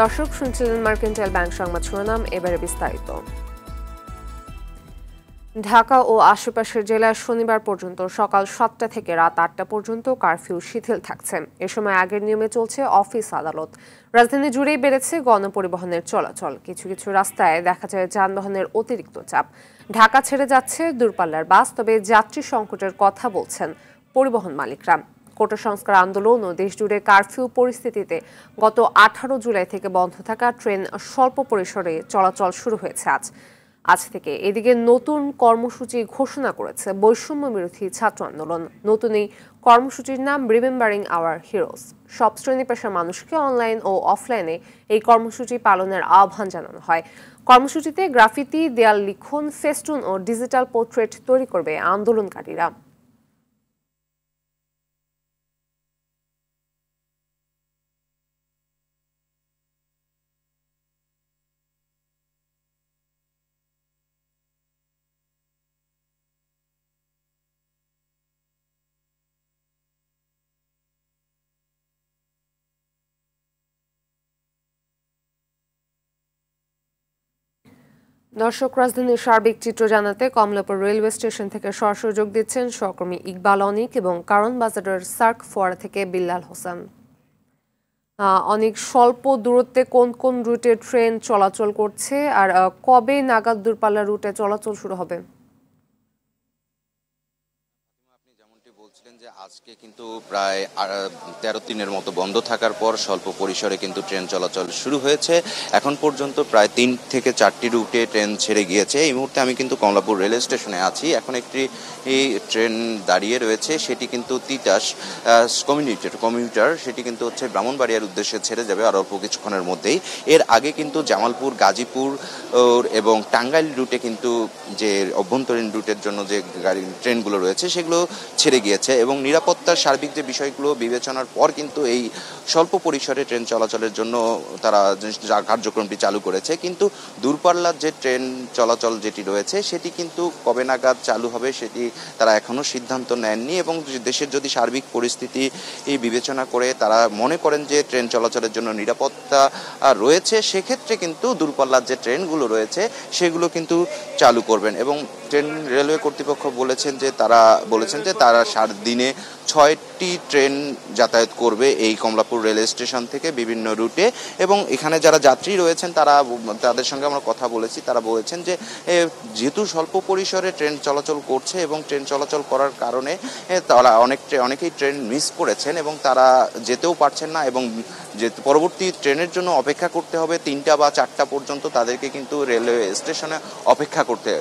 দর্শক শুনছিলেন mercantile bank সংবাদ শিরোনাম, এবারে বিস্তারিত। ঢাকা ও আশেপাশের জেলায় শনিবার পর্যন্ত সকাল 7টা থেকে রাত 8টা পর্যন্ত কারফিউ শিথিল থাকছে। এ সময় আগের নিয়মে চলছে অফিস আদালত। রাজধানী জুড়েই বেড়েছে গণপরিবহনের চলাচল। কিছু কিছু রাস্তায় দেখা যায় যানবাহনের অতিরিক্ত চাপ। ঢাকা ছেড়ে যাচ্ছে দূরপাল্লার বাস, তবে যাত্রী সংকটের কথা বলছেন পরিবহন মালিকরা। কোটা সংস্কার আন্দোলন ও দেশজুড়ে কারফিউ পরিস্থিতিতে গত 18 জুলাই থেকে বন্ধ থাকা ট্রেন স্বল্প পরিসরে চলাচল শুরু হয়েছে আজ থেকে। এদিকে নতুন কর্মসূচি ঘোষণা করেছে বৈষম্য বিরোধী ছাত্র আন্দোলন। নতুন এই কর্মসূচির নাম রিমেম্বারিং আওয়ার হিরোজ। সব শ্রেণী পেশার মানুষকে অনলাইন ও অফলাইনে এই কর্মসূচি পালনের আহ্বান জানানো হয়। কর্মসূচিতে গ্রাফিতি, দেয়াল লিখন, ফেস্টুন ও ডিজিটাল পোর্ট্রেট তৈরি করবে আন্দোলনকারীরা। দর্শক, রাজধানীর সার্বিক চিত্র জানাতে কমলাপুর রেলওয়ে স্টেশন থেকে সরাসরি যোগ দিচ্ছেন সহকর্মী ইকবাল অনিক এবং কারণ বাজারের সার্ক ফোয়ারা থেকে বিল্লাল হোসেন। অনেক স্বল্প দূরত্বে কোন কোন রুটে ট্রেন চলাচল করছে, আর কবে নাগাদ দূরপাল্লা রুটে চলাচল শুরু হবে? যে আজকে কিন্তু প্রায় 13 দিনের মতো বন্ধ থাকার পর স্বল্প পরিসরে কিন্তু ট্রেন চলাচল শুরু হয়েছে। এখন পর্যন্ত প্রায় 3 থেকে 4টি রুটে ট্রেন ছেড়ে গিয়েছে। এই মুহূর্তে আমি কিন্তু কমলাপুর রেল স্টেশনে আছি। এখন একটি ট্রেন দাঁড়িয়ে রয়েছে, সেটি কিন্তু তিতাস কমিউটার, সেটি কিন্তু হচ্ছে ব্রাহ্মণবাড়িয়ার উদ্দেশ্যে ছেড়ে যাবে আর অল্প কিছুক্ষণের মধ্যেই। এর আগে কিন্তু জামালপুর, গাজীপুর এবং টাঙ্গাইল রুটে কিন্তু যে অভ্যন্তরীণ রুটের জন্য যে গাড়ি ট্রেনগুলো রয়েছে সেগুলো ছেড়ে গিয়েছে এবং নিরাপত্তার সার্বিক যে বিষয়গুলো বিবেচনার পর কিন্তু এই স্বল্প পরিসরে ট্রেন চলাচলের জন্য তারা কার্যক্রমটি চালু করেছে। কিন্তু দূরপাল্লার যে ট্রেন চলাচল যেটি রয়েছে সেটি কিন্তু কবে নাগাদ চালু হবে সেটি তারা এখনো সিদ্ধান্ত নেননি এবং দেশের যদি সার্বিক পরিস্থিতি বিবেচনা করে তারা মনে করেন যে ট্রেন চলাচলের জন্য নিরাপত্তা রয়েছে, সেক্ষেত্রে কিন্তু দূরপাল্লার যে ট্রেনগুলো রয়েছে সেগুলো কিন্তু চালু করবেন। এবং রেলওয়ে কর্তৃপক্ষ বলেছেন যে তারা দিনে 6টি ট্রেন যাতায়াত করবে এই কমলাপুর রেল স্টেশন থেকে বিভিন্ন রুটে। এবং এখানে যারা যাত্রী রয়েছেন তাদের সঙ্গে আমরা কথা বলেছি, তারা বলেছেন যে যেহেতু স্বল্প পরিসরে ট্রেন চলাচল করছে এবং ট্রেন চলাচল করার কারণে তারা অনেকেই ট্রেন মিস করেছেন এবং তারা যেতেও পারছেন না এবং যে পরবর্তী ট্রেনের জন্য অপেক্ষা করতে হবে 3টা বা 4টা পর্যন্ত, তাদেরকে কিন্তু রেলওয়ে স্টেশনে অপেক্ষা করতে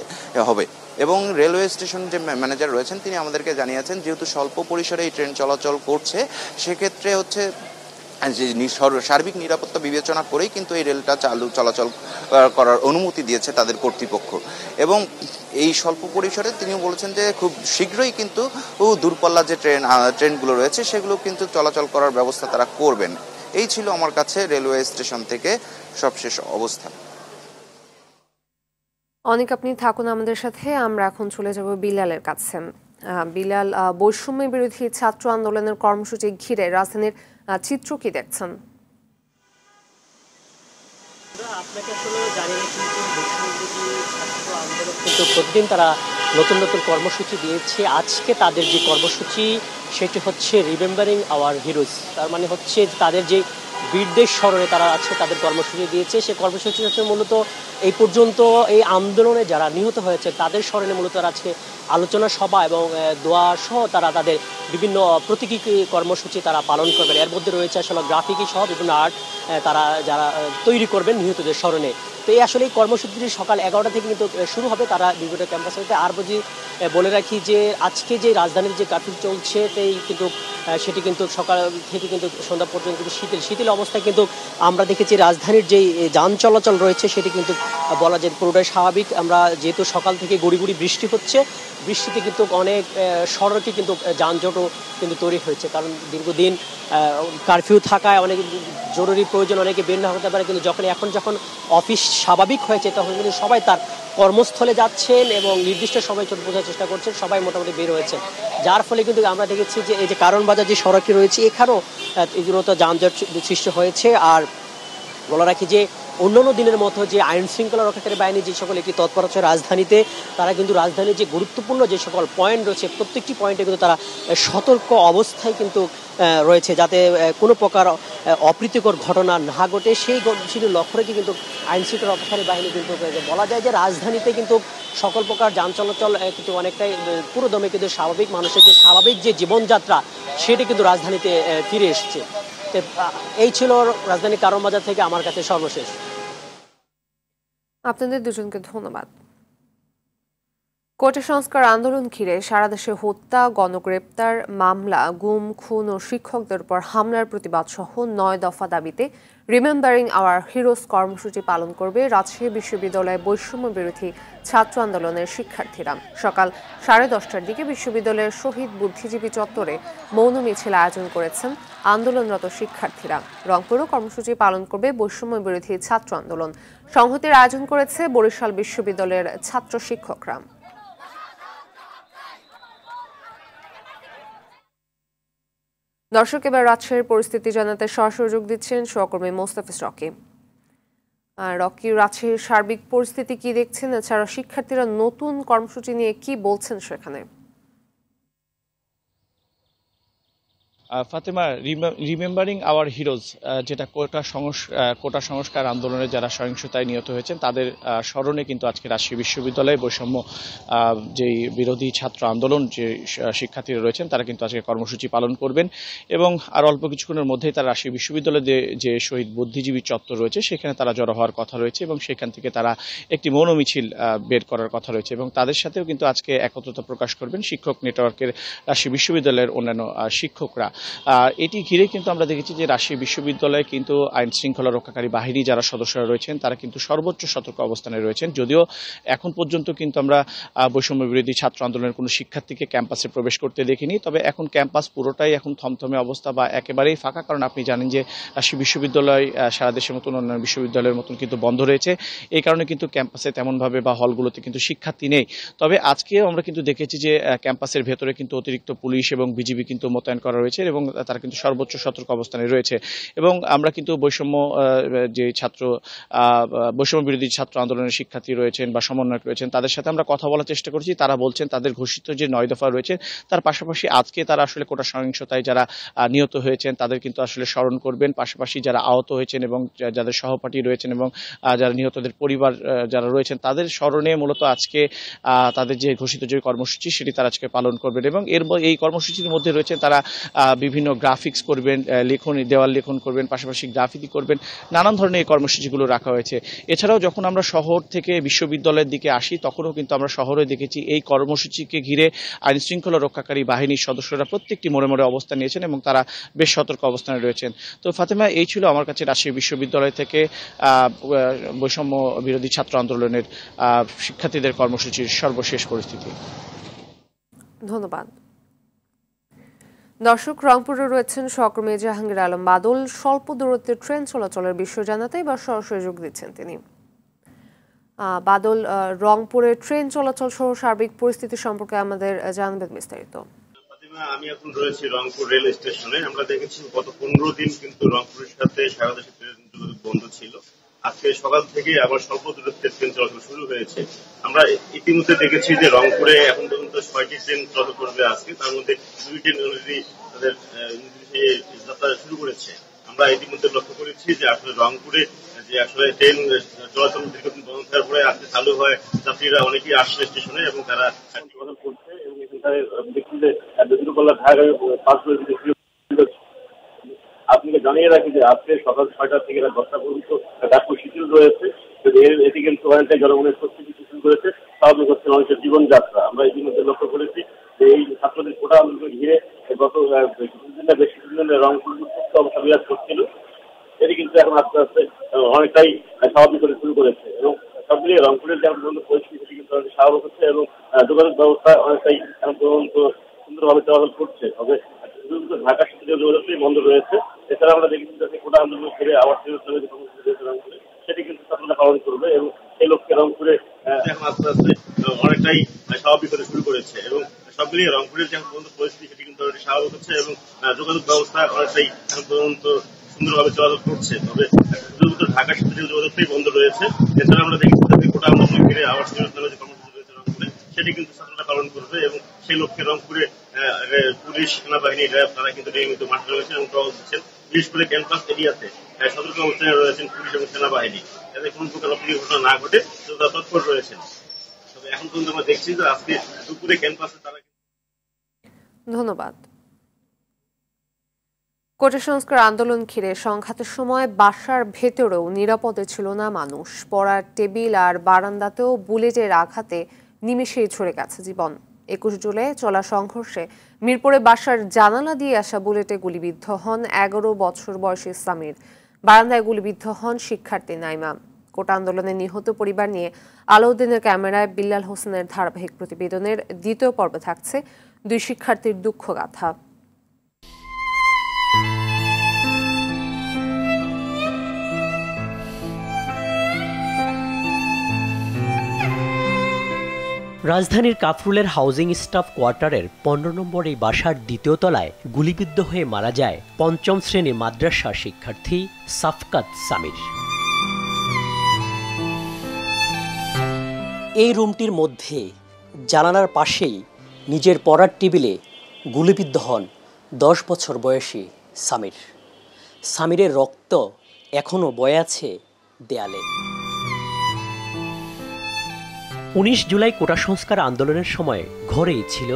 হবে। এবং রেলওয়ে স্টেশন যে ম্যানেজার রয়েছেন তিনি আমাদেরকে জানিয়েছেন যেহেতু স্বল্প পরিসরে এই ট্রেন চলাচল করছে সেক্ষেত্রে হচ্ছে যে সার্বিক নিরাপত্তা বিবেচনা করেই কিন্তু এই রেলটা চলাচল করার অনুমতি দিয়েছে তাদের কর্তৃপক্ষ। এবং এই স্বল্প পরিসরে তিনি বলেছেন যে খুব শীঘ্রই কিন্তু দূরপাল্লা যে ট্রেনগুলো রয়েছে সেগুলো কিন্তু চলাচল করার ব্যবস্থা তারা করবেন। এই ছিল আমার কাছে রেলওয়ে স্টেশন থেকে সবশেষ অবস্থা। অনেক, আপনি থাকুন আমাদের সাথে। আমরা এখন চলে যাব বিলালের কাছে। বিলাল, বৈষম্য বিরোধী ছাত্র আন্দোলনের কর্মসূচি ঘিরে রাজধানীর চিত্র কি দেখছেন? আপনাকে আসলে জানিয়ে রাখি যে বৈষম্য বিরোধী ছাত্র আন্দোলন কিন্তু প্রতিদিন তারা নতুন নতুন কর্মসূচি দিয়েছে। আজকে তাদের যে কর্মসূচি সেটি হচ্ছে রিমেম্বারিং আওয়ার হিরোজ। তার মানে হচ্ছে তাদের যে বীরদের স্মরণে তারা আজকে তাদের কর্মসূচি দিয়েছে। সেই কর্মসূচি হচ্ছে মূলত এই পর্যন্ত এই আন্দোলনে যারা নিহত হয়েছে তাদের স্মরণে মূলত তারা আজকে আলোচনা সভা এবং দোয়া সহ তারা তাদের বিভিন্ন প্রতীকী কর্মসূচি তারা পালন করবেন। এর মধ্যে রয়েছে আসলে গ্রাফিকি সহ বিভিন্ন আর্ট তারা যারা তৈরি করবেন নিহতদের স্মরণে। তো এই আসলে এই কর্মসূচিটি সকাল 11টা থেকে কিন্তু শুরু হবে তারা বিভিন্ন ক্যাম্পাসে। আর বলে রাখি যে আজকে যে রাজধানীর যে কার্ফিউ চলছে সেটি কিন্তু সকাল থেকে কিন্তু সন্ধ্যা পর্যন্ত কিন্তু শীতল অবস্থায় কিন্তু আমরা দেখেছি রাজধানীর যেই যান চলাচল রয়েছে সেটি কিন্তু বলা যায় পুরোটাই স্বাভাবিক। আমরা যেহেতু সকাল থেকে গুড়ি বৃষ্টি হচ্ছে, বৃষ্টিতে কিন্তু অনেক সড়কে কিন্তু যানজটও কিন্তু তৈরি হয়েছে, কারণ দীর্ঘদিন কারফিউ থাকায় অনেক জরুরি প্রয়োজন অনেকে বের না হতে পারে। কিন্তু যখন অফিস স্বাভাবিক হয়েছে তখন কিন্তু সবাই তার কর্মস্থলে যাচ্ছেন এবং নির্দিষ্ট সময় বোঝার চেষ্টা করছেন, সবাই মোটামুটি বের হয়েছে। যার ফলে কিন্তু আমরা দেখেছি যে এই যে কারণ বাজার যে সড়কটি রয়েছে এখানেও এগুলো তো যানজট সৃষ্টি হয়েছে। আর বলে রাখি যে অন্যান্য দিনের মতো যে আইন শৃঙ্খলা রক্ষাকারী বাহিনী যে সকল একটি তৎপর আছে রাজধানীতে, তারা কিন্তু রাজধানীর যে গুরুত্বপূর্ণ যে সকল পয়েন্ট রয়েছে প্রত্যেকটি পয়েন্টে কিন্তু তারা সতর্ক অবস্থায় কিন্তু রয়েছে, যাতে কোনো প্রকার অপ্রীতিকর ঘটনা না ঘটে সেই লক্ষ্য রেখে কিন্তু আইন শৃঙ্খলা রক্ষাকারী বাহিনী কিন্তু বলা যায় যে রাজধানীতে কিন্তু সকল প্রকার যান চলাচল কিন্তু অনেকটাই পুরো দমে কিন্তু স্বাভাবিক, মানুষের যে স্বাভাবিক যে জীবনযাত্রা সেটি কিন্তু রাজধানীতে ফিরে এসেছে। এই ছিল রাজধানী কারওয়ান বাজার থেকে আমার কাছে সর্বশেষ। আপনাদের দুজনকে ধন্যবাদ। কোটা সংস্কার আন্দোলন ঘিরে সারা দেশে হত্যা, গণগ্রেপ্তার, মামলা, গুম, খুন ও শিক্ষকদের উপর হামলার প্রতিবাদ সহ ৯ দফা দাবিতে রিমেম্বারিং আওয়ার হিরোজ কর্মসূচি পালন করবে রাজশাহী বিশ্ববিদ্যালয়ে বৈষম্য বিরোধী ছাত্র আন্দোলনের শিক্ষার্থীরা। সকাল 10:30টার দিকে বিশ্ববিদ্যালয়ের শহীদ বুদ্ধিজীবী চত্বরে মৌন মিছিল আয়োজন করেছেন আন্দোলনরত শিক্ষার্থীরা। রংপুরেও কর্মসূচি পালন করবে বৈষম্য বিরোধী ছাত্র আন্দোলন। সংহতির আয়োজন করেছে বরিশাল বিশ্ববিদ্যালয়ের ছাত্র শিক্ষকরা। দর্শক, এবার রাজশাহীর পরিস্থিতি জানাতে সরাসরি যোগ দিচ্ছেন সহকর্মী মোস্তাফিজ রকি। রকি, রাজশাহীর সার্বিক পরিস্থিতি কি দেখছেন? এছাড়া শিক্ষার্থীরা নতুন কর্মসূচি নিয়ে কি বলছেন সেখানে? ফাতেমা, রিমেম্বারিং আওয়ার হিরোজ, যেটা কোটা সংস্কার আন্দোলনে যারা সহিংসতায় নিহত হয়েছেন তাদের স্মরণে কিন্তু আজকে রাজশাহী বিশ্ববিদ্যালয়ে বৈষম্য যেই বিরোধী ছাত্র আন্দোলন যে শিক্ষার্থীরা রয়েছেন তারা কিন্তু আজকে কর্মসূচি পালন করবেন এবং আর অল্প কিছুক্ষণের মধ্যেই তারা রাজশাহী বিশ্ববিদ্যালয়ে যে শহীদ বুদ্ধিজীবী চত্বর রয়েছে সেখানে তারা জড়ো হওয়ার কথা রয়েছে এবং সেখান থেকে তারা একটি মৌন মিছিল বের করার কথা রয়েছে এবং তাদের সাথেও কিন্তু আজকে একত্রতা প্রকাশ করবেন শিক্ষক নেটওয়ার্কের রাজশাহী বিশ্ববিদ্যালয়ের অন্যান্য শিক্ষকরা। এটি ঘিরে কিন্তু আমরা দেখেছি যে রাজশাহী বিশ্ববিদ্যালয়ে কিন্তু আইন শৃঙ্খলা রক্ষাকারী বাহিনী যারা সদস্যরা রয়েছেন তারা কিন্তু সর্বোচ্চ সতর্ক অবস্থানে রয়েছেন। যদিও এখন পর্যন্ত কিন্তু আমরা বৈষম্য বিরোধী ছাত্র আন্দোলনের কোনো শিক্ষার্থীকে ক্যাম্পাসে প্রবেশ করতে দেখিনি, তবে এখন ক্যাম্পাস পুরোটাই এখন থমথমে অবস্থা বা একেবারেই ফাঁকা, কারণ আপনি জানেন যে রাজশাহী বিশ্ববিদ্যালয় সারা দেশের মতন অন্যান্য বিশ্ববিদ্যালয়ের মতন কিন্তু বন্ধ রয়েছে। এই কারণে কিন্তু ক্যাম্পাসে তেমনভাবে বা হলগুলোতে কিন্তু শিক্ষার্থী নেই। তবে আজকেও আমরা কিন্তু দেখেছি যে ক্যাম্পাসের ভেতরে কিন্তু অতিরিক্ত পুলিশ এবং বিজিবি কিন্তু মোতায়েন করা রয়েছে এবং তারা কিন্তু সর্বোচ্চ সতর্ক অবস্থানে রয়েছে এবং আমরা কিন্তু বৈষম্য বিরোধী ছাত্র আন্দোলনের শিক্ষার্থী রয়েছেন বা সমন্বয়ক রয়েছেন তাদের সাথে আমরা কথা বলার চেষ্টা করছি। তারা বলছেন তাদের ঘোষিত যে 9 দফা রয়েছে তার পাশাপাশি আজকে তারা আসলে কোটা সহিংসতায় যারা নিহত হয়েছেন তাদের কিন্তু আসলে স্মরণ করবেন, পাশাপাশি যারা আহত হয়েছেন এবং যাদের সহপাঠী রয়েছেন এবং যারা নিহতদের পরিবার যারা রয়েছেন তাদের স্মরণে মূলত আজকে তাদের যে ঘোষিত যে কর্মসূচি সেটি তারা আজকে পালন করবেন এবং এই কর্মসূচির মধ্যে রয়েছে তারা বিভিন্ন গ্রাফিক্স করবেন, দেওয়াল লেখন করবেন, পাশাপাশি গ্রাফিতি করবেন, নানান ধরনের এই কর্মসূচিগুলো রাখা হয়েছে। এছাড়াও যখন আমরা শহর থেকে বিশ্ববিদ্যালয়ের দিকে আসি তখনও কিন্তু আমরা শহরে দেখেছি এই কর্মসূচিকে ঘিরে আইন শৃঙ্খলা রক্ষাকারী বাহিনীর সদস্যরা প্রত্যেকটি মোড়ে মোড়ে অবস্থান নিয়েছেন এবং তারা বেশ সতর্ক অবস্থানে রয়েছেন। তো ফাতেমা, এই ছিল আমার কাছে রাজশাহী বিশ্ববিদ্যালয় থেকে বৈষম্য বিরোধী ছাত্র আন্দোলনের শিক্ষার্থীদের কর্মসূচির সর্বশেষ পরিস্থিতি। ধন্যবাদ। দর্শক, রংপুরে রয়েছেন সহকর্মী জাহাঙ্গীর আলম বাদল। স্বল্প দূরত্বের ট্রেন চলাচলের বিষয় জানাতে এবার সরাসরি যোগ দিচ্ছেন তিনি। বাদল, রংপুরে ট্রেন চলাচল সহ সার্বিক পরিস্থিতি সম্পর্কে আমাদের জানাবেন বিস্তারিত। আমি এখন রয়েছি রংপুর রেল স্টেশনে। আমরা দেখেছি গত 15 দিন কিন্তু রংপুরের সাথে সারা দেশে ট্রেন যোগাযোগ বন্ধ ছিল। আজকে সকাল থেকে আবার স্বল্প দূরত্বের ট্রেন চলাচল শুরু হয়েছে। আমরা ইতিমধ্যে দেখেছি যে রংপুরে এখন পর্যন্ত 6টি ট্রেন চলাচল করবে আজকে, তার মধ্যে 2 ট্রেন অলরেডি তাদের যাত্রা শুরু করেছে। আমরা ইতিমধ্যে লক্ষ্য করেছি যে আসলে রংপুরে যে আসলে ট্রেন চলাচল দীর্ঘদিন বন্ধ থাকার পরে আজকে চালু হয়, যাত্রীরা অনেকেই আসছে স্টেশনে এবং তারা যোগাযোগ করছে এবং এখানকার দেখছি যে বেদুরকল্লা ঢাকায় পাস হয়েছে। আপনাকে জানিয়ে রাখি যে আজকে সকাল 6টা থেকে রাত 10টা পর্যন্ত ডাকু শিথিল রয়েছে। এটি কিন্তু অনেকটাই জনগণের প্রস্তুতি শিথিল করেছে, স্বাভাবিক হচ্ছে মানুষের জীবনযাত্রা। আমরা ইতিমধ্যে লক্ষ্য করেছি যে এই ছাত্রদের কোটা আন্দোলন ঘিরে গত কিছুদিন রংপুর অবস্থা বিরাজ করছিল, এটি কিন্তু এখন আস্তে আস্তে অনেকটাই স্বাভাবিক করে শুরু করেছে এবং সব মিলিয়ে রংপুরের যে পর্যন্ত পরিস্থিতি সেটি কিন্তু অনেক স্বাভাবিক হচ্ছে এবং যোগাযোগ ব্যবস্থা অনেকটাই এখন পর্যন্ত সুন্দরভাবে চলাচল করছে। তবে ঢাকার সাথে যোগাযোগটাই বন্ধ রয়েছে। এছাড়া আমরা দেখেছি যে কোটা আন্দোলন ঘিরে আবার রংপুরে সেটি কিন্তু ছাত্ররা পালন করবে এবং সেই লক্ষ্যে রংপুরে এখন আস্তে আস্তে অনেকটাই স্বাভাবিক হতে শুরু করেছে এবং সব মিলিয়ে রংপুরের যে পর্যন্ত পরিস্থিতি সেটি কিন্তু অনেকটাই স্বাভাবিক হচ্ছে এবং যোগাযোগ ব্যবস্থা অনেকটাই এখন পর্যন্ত সুন্দরভাবে চলাচল করছে। তবে শুধুমাত্র ঢাকার সাথে যোগাযোগটাই বন্ধ রয়েছে। এছাড়া আমরা দেখেছি যে কোটা আন্দোলন ঘিরে আবাস যোজনার যে কর্মসূচি রয়েছে রংপুরে, সেটি কিন্তু ছাত্ররা পালন করবে এবং সেই লক্ষ্যে রংপুরে পুলিশ, সেনাবাহিনী, র্যাব তারা কিন্তু নিয়মিত মাঠে রয়েছেন এবং টহল দিচ্ছেন। বিশেষ করে ক্যাম্পাস এরিয়াতে সতর্ক অবস্থানে রয়েছেন পুলিশ এবং সেনাবাহিনী, যাতে কোনো প্রকার অপ্রীতিকর ঘটনা না ঘটে তারা তৎপর রয়েছেন। তবে এখন পর্যন্ত আমরা দেখছি যে আজকে দুপুরে ক্যাম্পাসে তারা। ধন্যবাদ। কোটা সংস্কার আন্দোলন ঘিরে সংঘাতের সময় বাসার ভেতরেও নিরাপদে ছিল না মানুষ। পড়ার টেবিল আর বারান্দাতেও বুলেটের আঘাতে নিমেষেই ঝরে গেছে জীবন। 21 জুলাই চলা সংঘর্ষে মিরপুরে বাসার জানালা দিয়ে আসা বুলেটে গুলিবিদ্ধ হন 11 বছর বয়সী সামির। বারান্দায় গুলিবিদ্ধ হন শিক্ষার্থী নাইমা। কোটা আন্দোলনে নিহত পরিবার নিয়ে আলাউদ্দিনের ক্যামেরায় বিল্লাল হোসেনের ধারাবাহিক প্রতিবেদনের দ্বিতীয় পর্বে থাকছে 2 শিক্ষার্থীর দুঃখগাথা। রাজধানীর কাফরুলের হাউজিং স্টাফ কোয়ার্টারের 15 নম্বর এই বাসার দ্বিতীয় তলায় গুলিবিদ্ধ হয়ে মারা যায় 5ম শ্রেণীর মাদ্রাসা শিক্ষার্থী সাফকাত সামির। এই রুমটির মধ্যে জানালার পাশেই নিজের পড়ার টেবিলে গুলিবিদ্ধ হন 10 বছর বয়সী সামির। সামিরের রক্ত এখনও বয়ে আছে দেয়ালে। 19 জুলাই কোটা সংস্কার আন্দোলনের সময় ঘরেই ছিল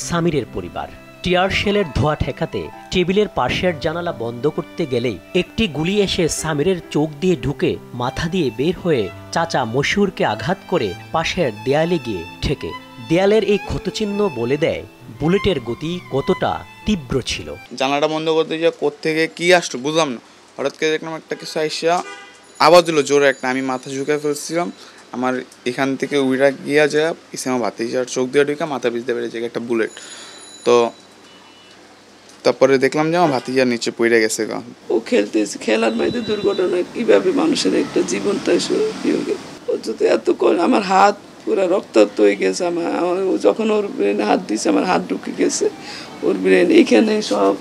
সামিরের পরিবার। টিয়ার শেলের ধোঁয়া ঠেকাতে টেবিলের পাশের জানালা বন্ধ করতে গেলেই একটি গুলি এসে সামিরের চোখ দিয়ে ঢুকে মাথা দিয়ে বের হয়ে চাচা মশিউরকে আঘাত করে পাশের দেয়ালে গিয়ে ঠেকে। দেয়ালের এই ক্ষতচিহ্ন বলে দেয় বুলেটের গতি কতটা তীব্র ছিল। জানালাটা বন্ধ করতে গিয়ে কোত্থেকে কি আসতো বুঝলাম না, হঠাৎ করে দেখলাম একটা কিছু আইসা আওয়াজ হলো জোরে একটা, আমি মাথা ঝুঁকে ফেলছিলাম। আমার এখান থেকে উইরা গিয়া যায় পিছিয়ে আমার ভাতিজার চোখ দিয়ে ঢুকে মাথা পিছতে পেরে যায় একটা বুলেট। তো তারপরে দেখলাম যে আমার ভাতিজার নিচে পড়ে গেছে। ও খেলতেছে, খেলার বাইরে দুর্ঘটনা কিভাবে মানুষের একটা জীবনটা যদি এত করে আমার হাত পুরো রক্তাক্ত হয়ে গেছে। আমার যখন ওর ব্রেনে হাত দিয়েছে আমার হাত ঢুকে গেছে ওর ব্রেন, এখানে সব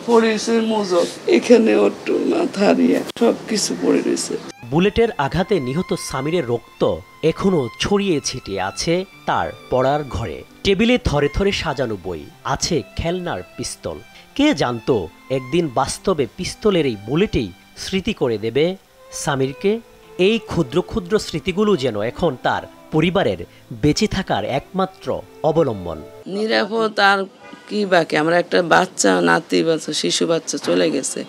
পড়েছে মোজক, এখানে ওর মাথা দিয়ে সব কিছু পড়ে রয়েছে। বুলেটের আঘাতে নিহত সামিরের রক্ত এখনো ছড়িয়ে ছিটিয়ে আছে তার পড়ার ঘরে। টেবিলে থরে থরে সাজানো বই, আছে খেলনার পিস্তল। কে জানতো একদিন বাস্তবে পিস্তলের এই বুলেটেই স্মৃতি করে দেবে সামিরকে। এই ক্ষুদ্র ক্ষুদ্র স্মৃতিগুলো যেন এখন তার পরিবারের বেঁচে থাকার একমাত্র অবলম্বন। নিরাপদ আর কি বাকি, আমরা একটা বাচ্চা নাতি বাচ্চা শিশু বাচ্চা চলে গেছে,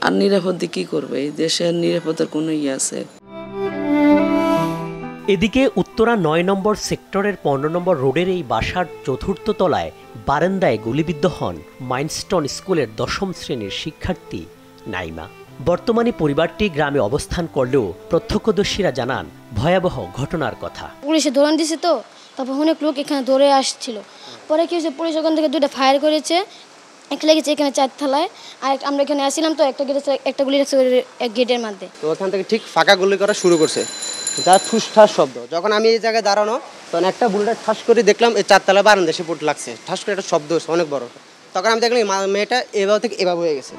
আর নিরাপদে কি করবে? এই দেশের নিরাপত্তার কোনো আছে? এদিকে উত্তরা 9 নম্বর সেক্টরের 15 নম্বর রোডের এই বাসার 4র্থ তলায় বারান্দায় গুলিবিদ্ধ হন মাইন্ডস্টোন স্কুলের 10ম শ্রেণীর শিক্ষার্থী নাইমা। বর্তমানে পরিবারটি গ্রামে অবস্থান করলেও প্রত্যক্ষদর্শীরা জানান ভয়াবহ ঘটনার কথা। পুলিশে দৌড়ান দিছে, তো তারপর অনেক লোক এখানে দৌড়ে আসছিল। পরে কি হয়েছে, পুলিশ ওখান থেকে 2টা ফায়ার করেছে, একটা লেগেছে এখানে 4 থালায়, আর আমরা এখানে আসছিলাম তো একটা গুলি রাখছে গেটের মধ্যে। তো ওখান থেকে ঠিক ফাঁকা গুলি করা শুরু করছে, যা ঠুস ঠাস শব্দ। যখন আমি এই জায়গায় দাঁড়ানো তখন একটা বুলেট ঠাস করে দেখলাম এই 4 তলা বারান্দা এসে পড়ে লাগছে, ঠাস করে একটা শব্দ হচ্ছে অনেক বড়। তখন আমি দেখলাম মেয়েটা এভাবে থেকে এভাবে হয়ে গেছে।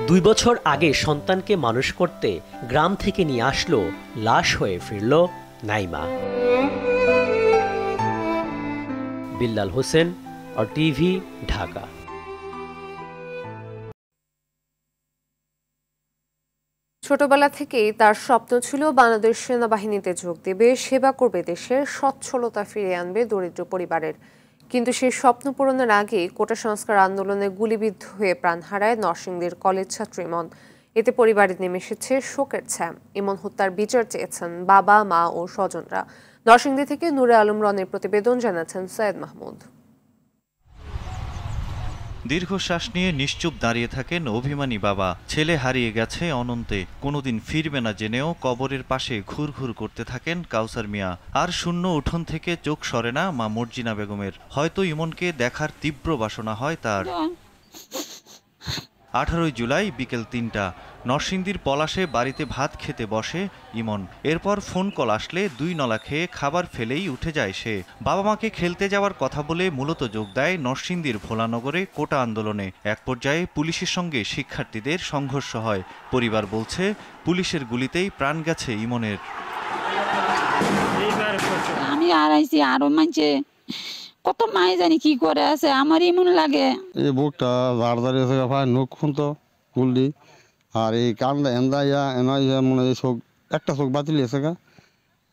2 বছর আগে সন্তানকে মানুষ করতে গ্রাম থেকে নিয়ে আসলো, লাশ হয়ে ফিরল নাইমা। বিল্লাল হোসেন, RTV, ঢাকা। ছোটবেলা থেকেই তার স্বপ্ন ছিল বাংলাদেশ সেনাবাহিনীতে যোগ দেবে, সেবা করবে দেশের, সচ্ছলতা ফিরিয়ে আনবে দরিদ্র পরিবারের। কিন্তু সেই স্বপ্ন পূরণের আগে কোটা সংস্কার আন্দোলনে গুলিবিদ্ধ হয়ে প্রাণ হারায় নরসিংদীর কলেজ ছাত্র ইমন। এতে পরিবারে নেমে এসেছে শোকের ছায়া। ইমন হত্যার বিচার চেয়েছেন বাবা, মা ও স্বজনরা। নরসিংদী থেকে নূরে আলম রনের প্রতিবেদন, জানাচ্ছেন সৈয়দ মাহমুদ। দীর্ঘশ্বাস নিয়ে নিশ্চুপ দাঁড়িয়ে থাকেন অভিমানী বাবা। ছেলে হারিয়ে গেছে অনন্তে, কোনোদিন ফিরবে না জেনেও কবরের পাশে ঘুরঘুর করতে থাকেন কাউসার মিয়া। আর শূন্য উঠোন থেকে চোখ সরে না মা মর্জিনা বেগমের। হয়তো ইমনকে দেখার তীব্র বাসনা হয় তার। 18 জুলাই বিকেল 3টা, নরসিংদীর পলাশে বাড়িতে ভাত খেতে বসে ইমন। এরপর ফোন কল আসলে 2 নলা খেয়ে খাবার ফেলেই উঠে যায় সে। বাবা মাকে খেলতে যাওয়ার কথা বলে মূলত যোগ দেয় নরসিংদীর ভোলানগরে কোটা আন্দোলনে। এক পর্যায়ে পুলিশের সঙ্গে শিক্ষার্থীদের সংঘর্ষ হয়। পরিবার বলছে পুলিশের গুলিতেই প্রাণ গেছে ইমনের। আমি আর আইছি আরো মানছে কত মাই জানি কি করে আছে, আমার এমন লাগে এই বুকটা দাঁড় আছে নখ খুনতো গুলি আর এই কান্দা এন্দা ইয়া মনে হয় চোখ একটা চোখ বাতিল আছে গা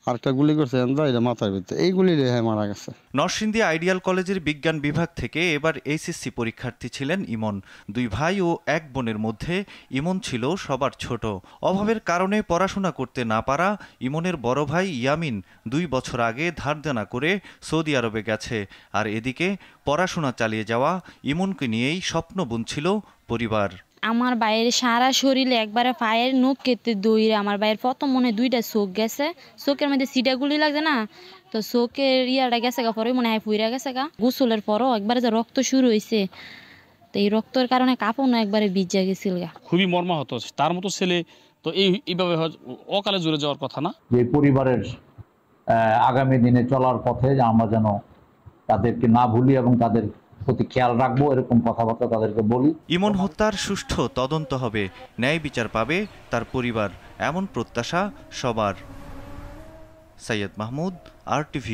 আর একটা গুলি করছে এন্দা এটা মাথার ভিতরে, এই গুলি রেহে মারা গেছে। নরসিংদী আইডিয়াল কলেজের বিজ্ঞান বিভাগ থেকে এবার এইচএসসি পরীক্ষার্থী ছিলেন ইমন। 2 ভাই ও 1 বোনের মধ্যে ইমন ছিল সবার ছোট। অভাবের কারণে পড়াশোনা করতে না পারা ইমনের বড় ভাই ইয়ামিন 2 বছর আগে ধার দেনা করে সৌদি আরবে গেছে। আর এদিকে পড়াশোনা চালিয়ে যাওয়া ইমনকে নিয়েই স্বপ্ন বুনছিল পরিবার। আমার ভাইয়ের সারা শরীরে একবারে পায়ের নখ কেটে দইরে আমার ভাইয়ের প্রথম মনে 2টা চোখ গেছে, চোখের মধ্যে সিটাগুলি লাগছে না, তো চোখের ইয়াটা গেছে গা, পরে মনে হয় ফুইরা গেছে গা। গোসলের পরও একবারে যে রক্ত শুরু হয়েছে, তো এই রক্তের কারণে কাপড়ও একবারে ভিজে গেছিল গা। খুবই মর্মাহত, তার মতো ছেলে তো এইভাবে অকালে জুড়ে যাওয়ার কথা না। যে পরিবারের আগামী দিনে চলার পথে আমরা যেন তাদেরকে না ভুলি এবং তাদের প্রতি খেয়াল রাখবো, এরকম কথাবার্তা তাদেরকে বলি। ইমন হত্যার সুষ্ঠু তদন্ত হবে, ন্যায় বিচার পাবে তার পরিবার, এমন প্রত্যাশা সবার। সৈয়দ মাহমুদ, RTV।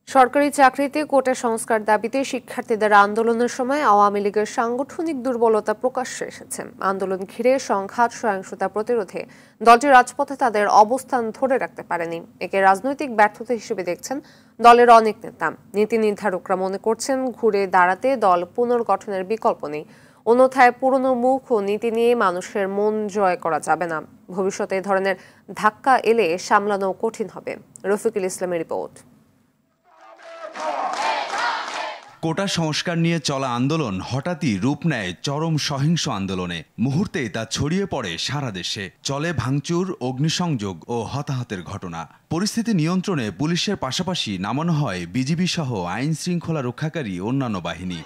সরকারি চাকরিতে কোটা সংস্কার দাবিতে শিক্ষার্থীদের আন্দোলনের সময় আওয়ামী লীগের সাংগঠনিক দুর্বলতা প্রকাশ্যে এসেছে। আন্দোলন ঘিরে সংঘাত সহিংসতা প্রতিরোধে দলটি রাজপথে তাদের অবস্থান ধরে রাখতে পারেনি। একে রাজনৈতিক ব্যর্থতা হিসেবে দেখছেন দলের অনেক নেতা। নীতি নির্ধারকরা মনে করছেন ঘুরে দাঁড়াতে দল পুনর্গঠনের বিকল্প নেই। অন্যথায় পুরনো মুখ ও নীতি নিয়ে মানুষের মন জয় করা যাবে না। ভবিষ্যতে এ ধরনের ধাক্কা এলে সামলানো কঠিন হবে। রফিকুল ইসলামের রিপোর্ট। কোটা সংস্কার নিয়ে চলা আন্দোলন হঠাৎই রূপ নেয় চরম সহিংস আন্দোলনে। মুহূর্তেই তা ছড়িয়ে পড়ে সারা দেশে। চলে ভাঙচুর, অগ্নিসংযোগ ও হতাহতের ঘটনা। পরিস্থিতি নিয়ন্ত্রণে পুলিশের পাশাপাশি নামানো হয় বিজিবি সহ আইন শৃঙ্খলা রক্ষাকারী অন্যান্য বাহিনী।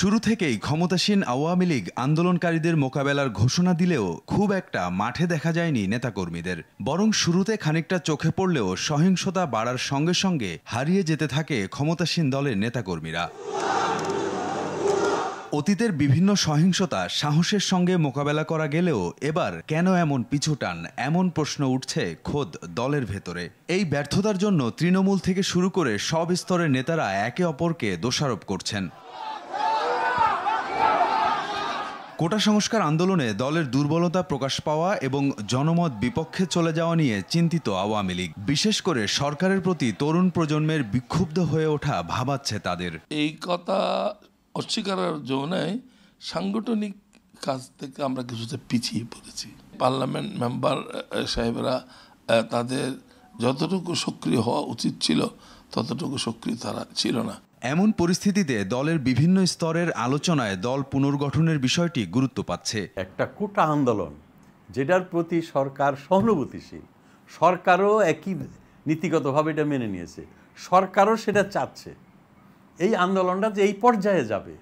শুরু থেকেই ক্ষমতাসীন আওয়ামী লীগ আন্দোলনকারীদের মোকাবেলার ঘোষণা দিলেও খুব একটা মাঠে দেখা যায়নি নেতাকর্মীদের। বরং শুরুতে খানিকটা চোখে পড়লেও সহিংসতা বাড়ার সঙ্গে সঙ্গে হারিয়ে যেতে থাকে ক্ষমতাসীন দলের নেতাকর্মীরা। অতীতের বিভিন্ন সহিংসতা সাহসের সঙ্গে মোকাবেলা করা গেলেও এবার কেন এমন পিছুটান, এমন প্রশ্ন উঠছে খোদ দলের ভেতরে। এই ব্যর্থতার জন্য তৃণমূল থেকে শুরু করে সব স্তরের নেতারা একে অপরকে দোষারোপ করছেন। কোটা সংস্কার আন্দোলনে দলের দুর্বলতা প্রকাশ পাওয়া এবং জনমত বিপক্ষে চলে যাওয়া নিয়ে চিন্তিত আওয়ামী লীগ। বিশেষ করে সরকারের প্রতি তরুণ প্রজন্মের বিক্ষুব্ধ হয়ে ওঠা ভাবাচ্ছে তাদের। এই কথা অস্বীকারের জন্য সাংগঠনিক কাজ থেকে আমরা কিছুটা পিছিয়ে পড়েছি। পার্লামেন্ট মেম্বার সাহেবরা তাদের যতটুকু সক্রিয় হওয়া উচিত ছিল ততটুকু সক্রিয় তারা ছিল না। এমন পরিস্থিতিতে দলের বিভিন্ন স্তরের আলোচনায় দল পুনর্গঠনের বিষয়টি গুরুত্ব পাচ্ছে। একটা কোটা আন্দোলন যেটার প্রতি সরকার সহানুভূতিশীল, সরকারও একই নীতিগতভাবে এটা মেনে নিয়েছে, সরকারও সেটা চাচ্ছে। এই আন্দোলনটা যে এই পর্যায়ে যাবে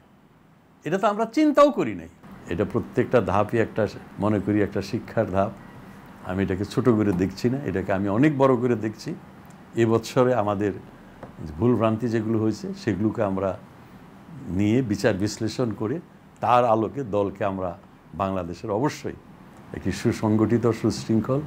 এটা তো আমরা চিন্তাও করি নাই। এটা প্রত্যেকটা ধাপই একটা মনে করি একটা শিক্ষার ধাপ। আমি এটাকে ছোট করে দেখছি না, এটাকে আমি অনেক বড় করে দেখছি। এবছরে আমাদের ভুলভ্রান্তি যেগুলো হয়েছে সেগুলোকে আমরা নিয়ে বিচার বিশ্লেষণ করে তার আলোকে দলকে আমরা বাংলাদেশের অবশ্যই একটি সুসংগঠিত, সুশৃঙ্খল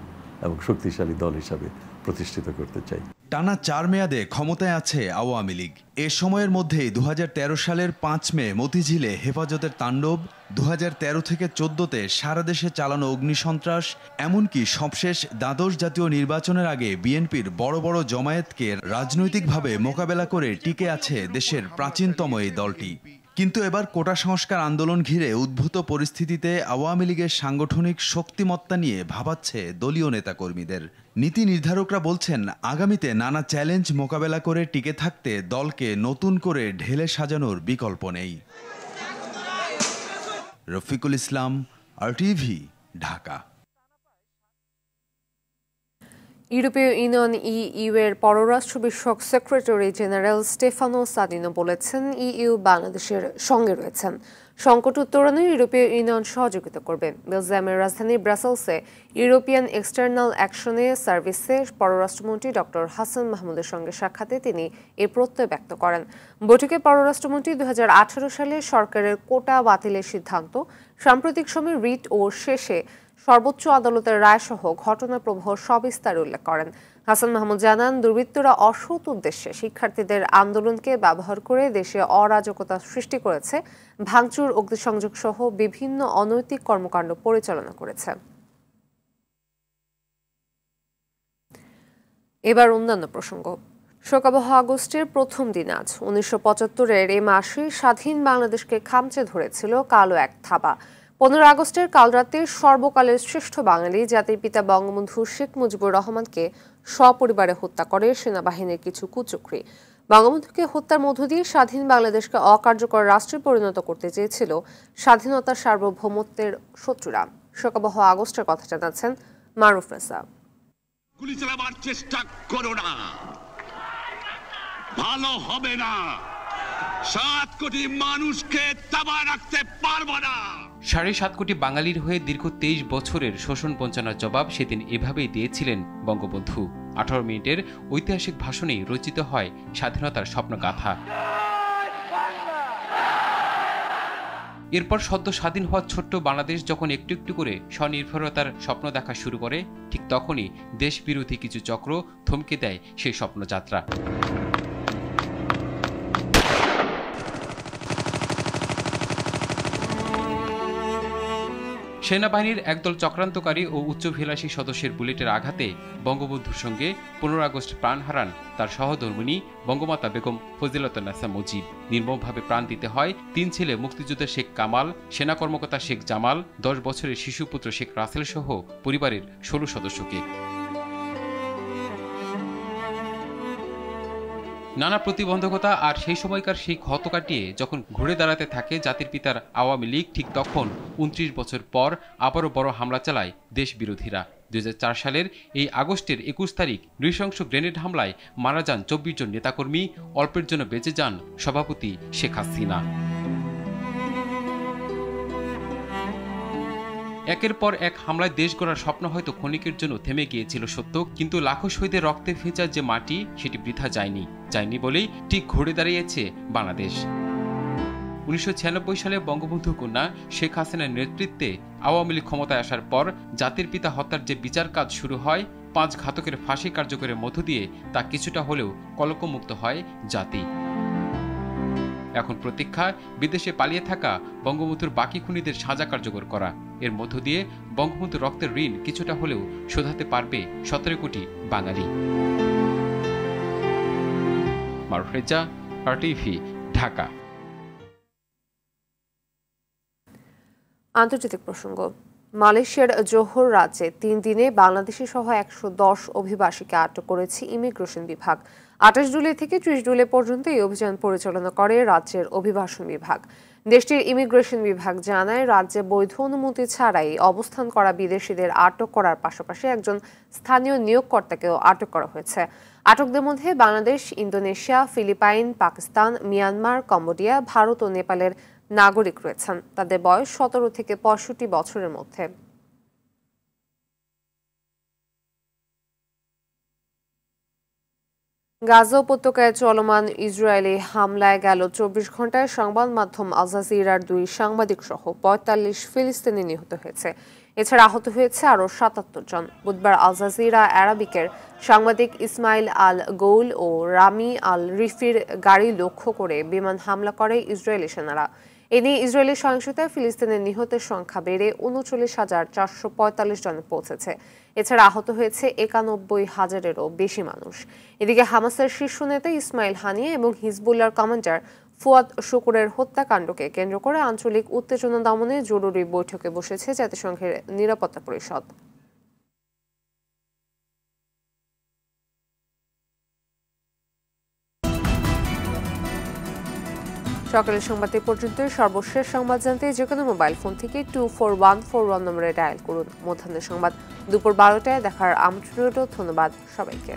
এবং শক্তিশালী দল হিসাবে প্রতিষ্ঠিত করতে চাই। টানা 4 মেয়াদে ক্ষমতায় আছে আওয়ামী লীগ। এ সময়ের মধ্যেই 2013 সালের 5 মে মতিঝিলে হেফাজতের তাণ্ডব, 2013 থেকে 14তে সারা দেশে চালানো অগ্নিসন্ত্রাস, এমনকি সবশেষ দ্বাদশ জাতীয় নির্বাচনের আগে বিএনপির বড় বড় জমায়েতকে রাজনৈতিকভাবে মোকাবেলা করে টিকে আছে দেশের প্রাচীনতম এই দলটি। কিন্তু এবার কোটা সংস্কার আন্দোলন ঘিরে উদ্ভূত পরিস্থিতিতে আওয়ামী লীগের সাংগঠনিক শক্তিমত্তা নিয়ে ভাবাচ্ছে দলীয় নেতাকর্মীদের। নীতি নির্ধারকরা বলছেন আগামীতে নানা চ্যালেঞ্জ মোকাবেলা করে টিকে থাকতে দলকে নতুন করে ঢেলে সাজানোর বিকল্প নেই। রফিকুল ইসলাম, RTV, ঢাকা। ইউরোপীয় ইউনিয়ন ইইউ এর পররাষ্ট্র বিষয়ক সেক্রেটারি জেনারেল স্টেফানো সাদিনো বলেছেন ইইউ বাংলাদেশের সঙ্গে রয়েছেন। সংকট উত্তরণে ইউরোপীয় ইউনিয়ন সহযোগিতা করবে। বেলজিয়ামের রাজধানী ব্রাসেলসে ইউরোপিয়ান এক্সটার্নাল অ্যাকশনে সার্ভিসে পররাষ্ট্রমন্ত্রী ডক্টর হাসান মাহমুদের সঙ্গে সাক্ষাতে তিনি এ প্রত্যয় ব্যক্ত করেন। বৈঠকে পররাষ্ট্রমন্ত্রী 2018 সালে সরকারের কোটা বাতিলের সিদ্ধান্ত, সাম্প্রতিক সময়ে রিট ও শেষে সর্বোচ্চ আদালতের রায়সহ ঘটনাপ্রবাহ সবিস্তারে উল্লেখ করেন। হাসান মাহমুদ জানান, দুর্বৃত্তরা অসৎ উদ্দেশ্যে শিক্ষার্থীদের আন্দোলনকে ব্যবহার করে দেশে অরাজকতা সৃষ্টি করেছে, ভাঙচুর, অগ্নিসংযোগ সহ বিভিন্ন অনৈতিক কর্মকাণ্ড পরিচালনা করেছে। এবার অন্যান্য প্রসঙ্গ। শোকাবহ আগস্টের প্রথম দিন আজ 1975-এর এ মাসে স্বাধীন বাংলাদেশকে খামচে ধরেছিল কালো এক থাবা। 15 আগস্টের কাল রাতে সর্বকালের শ্রেষ্ঠ বাঙালি জাতির পিতা বঙ্গবন্ধু শেখ মুজিবুর রহমানকে সপরিবারে হত্যা করে সেনাবাহিনীর কিছু কুচক্রী। বঙ্গবন্ধুকে হত্যার মধ্য দিয়ে স্বাধীন বাংলাদেশকে অকার্যকর রাষ্ট্রে পরিণত করতে চেয়েছিল স্বাধীনতার সার্বভৌমত্বের শত্রুরা। শোকাবহ আগস্টের কথা জানাচ্ছেন মারুফ রেজা। গুলি চালাবার চেষ্টা করো না, ভালো হবে না। 7 কোটি মানুষকে তাবা রাখতে পারবো না। 7.5 কোটি বাঙালির হয়ে দীর্ঘ 23 বছরের শোষণ বঞ্চনার জবাব সেদিন এভাবেই দিয়েছিলেন বঙ্গবন্ধু। 18 মিনিটের ঐতিহাসিক ভাষণেই রচিত হয় স্বাধীনতার স্বপ্নগাথা। এরপর সদ্য স্বাধীন হওয়া ছোট্ট বাংলাদেশ যখন একটু একটু করে স্বনির্ভরতার স্বপ্ন দেখা শুরু করে, ঠিক তখনই দেশ বিরোধী কিছু চক্র থমকে দেয় সেই স্বপ্নযাত্রা। সেনাবাহিনীর একদল চক্রান্তকারী ও উচ্চাভিলাষী সদস্যের বুলেটের আঘাতে বঙ্গবন্ধুর সঙ্গে 15 আগস্ট প্রাণ হারান তার সহধর্মিণী বঙ্গমাতা বেগম ফজিলাতুন্নেসা মুজিব। নির্মমভাবে প্রাণ দিতে হয় 3 ছেলে মুক্তিযোদ্ধা শেখ কামাল, সেনা কর্মকর্তা শেখ জামাল, 10 বছরের শিশুপুত্র শেখ রাসেল সহ পরিবারের 16 সদস্যকে। নানা প্রতিবন্ধকতা আর সেই সময়কার সেই ক্ষত কাটিয়ে যখন ঘুরে দাঁড়াতে থাকে জাতির পিতার আওয়ামী লীগ, ঠিক তখন 29 বছর পর আবারও বড় হামলা চালায় দেশ বিরোধীরা। 2004 সালের এই আগস্টের 21 তারিখ নৃশংস গ্রেনেড হামলায় মারা যান 24 জন নেতাকর্মী, অল্পের জন্য বেঁচে যান সভাপতি শেখ হাসিনা। একের পর এক হামলায় দেশ গড়ার স্বপ্ন হয়তো ক্ষণিকের জন্য থেমে গিয়েছিল সত্য, কিন্তু লাখো শহীদের রক্তে ভেজা যে মাটি, সেটি বৃথা যায়নি বলেই ঠিক ঘুরে দাঁড়িয়েছে বাংলাদেশ। 1996 সালে বঙ্গবন্ধু কন্যা শেখ হাসিনার নেতৃত্বে আওয়ামী লীগ ক্ষমতায় আসার পর জাতির পিতা হত্যার যে বিচার কাজ শুরু হয়, 5 ঘাতকের ফাঁসি কার্যকরের মধ্য দিয়ে তা কিছুটা হলেও কলঙ্কমুক্ত হয় জাতি। এখন প্রতীক্ষা বিদেশে পালিয়ে থাকা বঙ্গবন্ধুর বাকি খুনিদের সাজা কার্যকর করা। এর মধ্য দিয়ে বঙ্গবন্ধুর রক্তের ঋণ কিছুটা হলেও শোধাতে পারবে 17 কোটি বাঙালি। মারুফ রেজা, RTV, ঢাকা। আন্তর্জাতিক প্রসঙ্গ। মালয়েশিয়ার জোহর রাজ্যে 3 দিনে বাংলাদেশি সহ 110 অভিবাসীকে আটক করেছে ইমিগ্রেশন বিভাগ। 28 জুলাই থেকে 30 জুলাই পর্যন্ত এই অভিযান পরিচালনা করে রাজ্যের অভিবাসন বিভাগ। দেশটির ইমিগ্রেশন বিভাগ জানায়, রাজ্যে বৈধ অনুমতি ছাড়াই অবস্থান করা বিদেশিদের আটক করার পাশাপাশি একজন স্থানীয় নিয়োগকর্তাকেও আটক করা হয়েছে। আটকদের মধ্যে Bangladesh, Indonesia, Philippines, Pakistan, Myanmar, Cambodia, Bharat ও নেপালের নাগরিক রয়েছেন। তাদের বয়স 17 থেকে 65 বছরের মধ্যে। গাজা উপত্যকায় চলমান ইসরায়েলি হামলায় গেল 24 ঘন্টায় সংবাদ মাধ্যম আল জাজিরার 2 সাংবাদিক সহ 45 ফিলিস্তিনি নিহত হয়েছে। এছাড়া আহত হয়েছে আরও 77 জন। বুধবার আল জাজিরা আরাবিকের সাংবাদিক ইসমাইল আল গৌল ও রামি আল রিফির গাড়ি লক্ষ্য করে বিমান হামলা করে ইসরায়েলি সেনারা। এ নিয়ে ইসরায়েলি সহিংসতায় ফিলিস্তিনের নিহতের সংখ্যা বেড়ে 39,445 জনে পৌঁছেছে। এছাড়া আহত হয়েছে 91,000-এরও বেশি মানুষ। এদিকে হামাসের শীর্ষ নেতা ইসমাইল হানিয়া এবং হিজবুল্লাহর কমান্ডার ফুয়াদ শুকুরের হত্যাকাণ্ডকে কেন্দ্র করে আঞ্চলিক উত্তেজনা দমনে জরুরি বৈঠকে বসেছে জাতিসংঘের নিরাপত্তা পরিষদ। সকালের সংবাদ এ পর্যন্ত। সর্বশেষ সংবাদ জানতে যে কোনো মোবাইল ফোন থেকে 24141 নম্বরে ডায়াল করুন। মধ্যাহ্নের সংবাদ দুপুর 12টায় দেখার আমন্ত্রণ রইল। ধন্যবাদ সবাইকে।